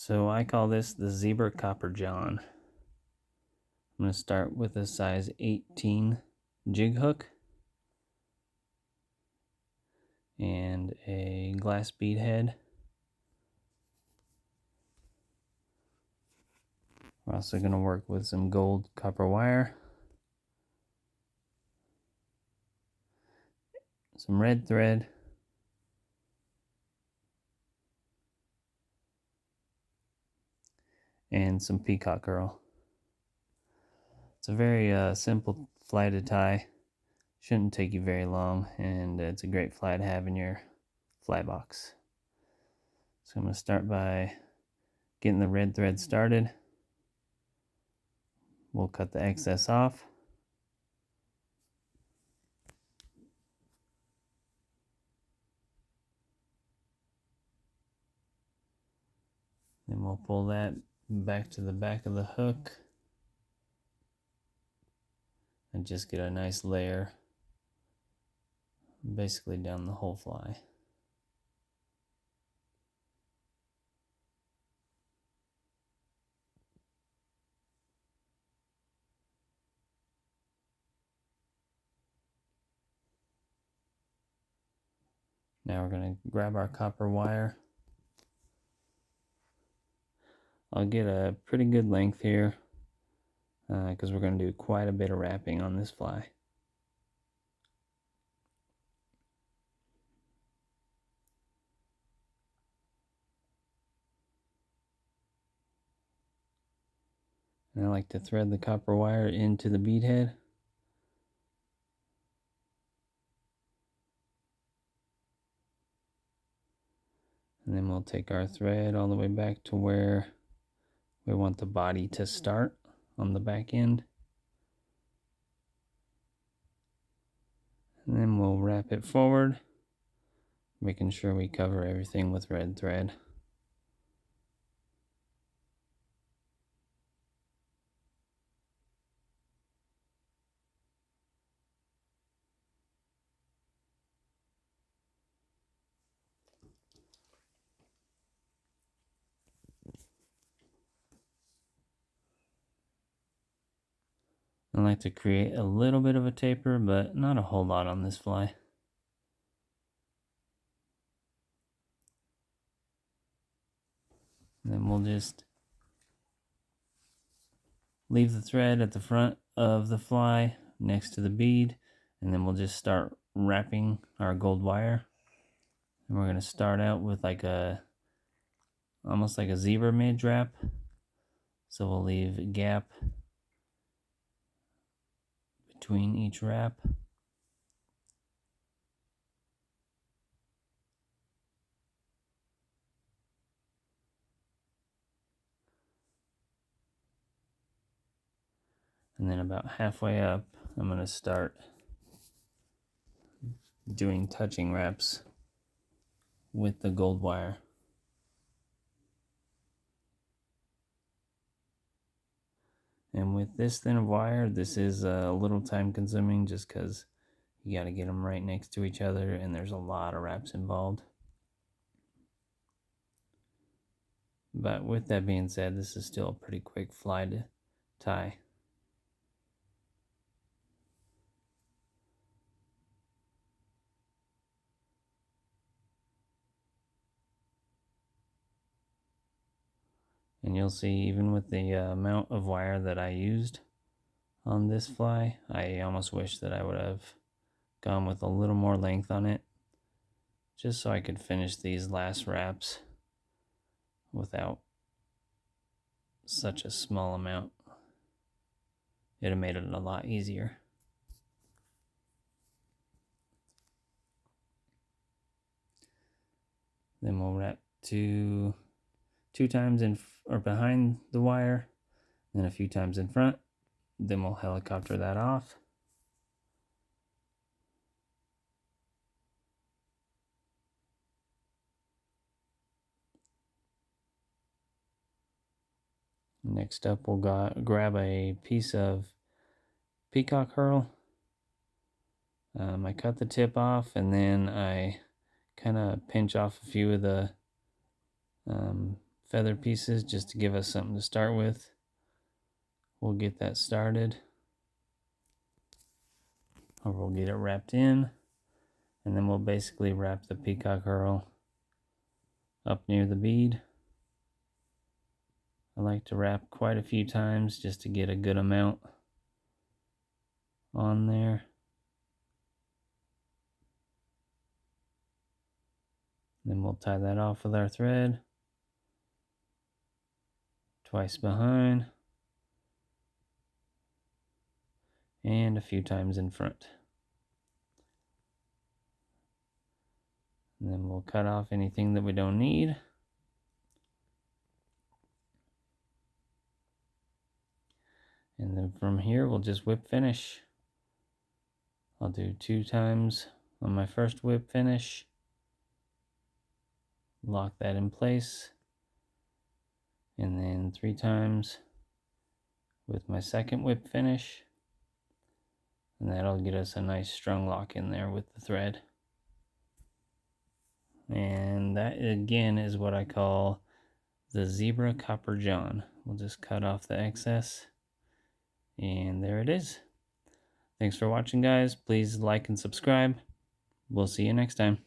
So I call this the Zebra Copper John. I'm going to start with a size 18 jig hook and a glass bead head. We're also going to work with some gold copper wire, some red thread, and some peacock herl. It's a very simple fly to tie. Shouldn't take you very long, and it's a great fly to have in your fly box. So I'm going to start by getting the red thread started. We'll cut the excess off. Then we'll pull that back to the back of the hook and just get a nice layer basically down the whole fly. Now we're going to grab our copper wire. I'll get a pretty good length here because we're going to do quite a bit of wrapping on this fly. And I like to thread the copper wire into the bead head. And then we'll take our thread all the way back to where we want the body to start on the back end. And then we'll wrap it forward, making sure we cover everything with red thread. I like to create a little bit of a taper, but not a whole lot on this fly. And then we'll just leave the thread at the front of the fly next to the bead, and then we'll just start wrapping our gold wire. And we're going to start out with almost like a zebra midge wrap. So we'll leave a gap between each wrap. And then about halfway up, I'm going to start doing touching wraps with the gold wire. And with this thin of wire, this is a little time consuming just because you got to get them right next to each other and there's a lot of wraps involved. But with that being said, this is still a pretty quick fly to tie. And you'll see, even with the amount of wire that I used on this fly, I almost wish that I would have gone with a little more length on it, just so I could finish these last wraps without such a small amount. It'd have made it a lot easier. Then we'll wrap two times in or behind the wire, then a few times in front. Then we'll helicopter that off. Next up, we'll grab a piece of peacock herl. I cut the tip off, and then I kind of pinch off a few of the feather pieces just to give us something to start with. We'll get that started, or we'll get it wrapped in, and then we'll basically wrap the peacock herl up near the bead. I like to wrap quite a few times just to get a good amount on there. Then we'll tie that off with our thread, twice behind, and a few times in front. And then we'll cut off anything that we don't need. And then from here, we'll just whip finish. I'll do 2 times on my first whip finish. Lock that in place. And then 3 times with my second whip finish. And that'll get us a nice strong lock in there with the thread. And that again is what I call the zebra copper john. We'll just cut off the excess. And there it is. Thanks for watching, guys. Please like and subscribe. We'll see you next time.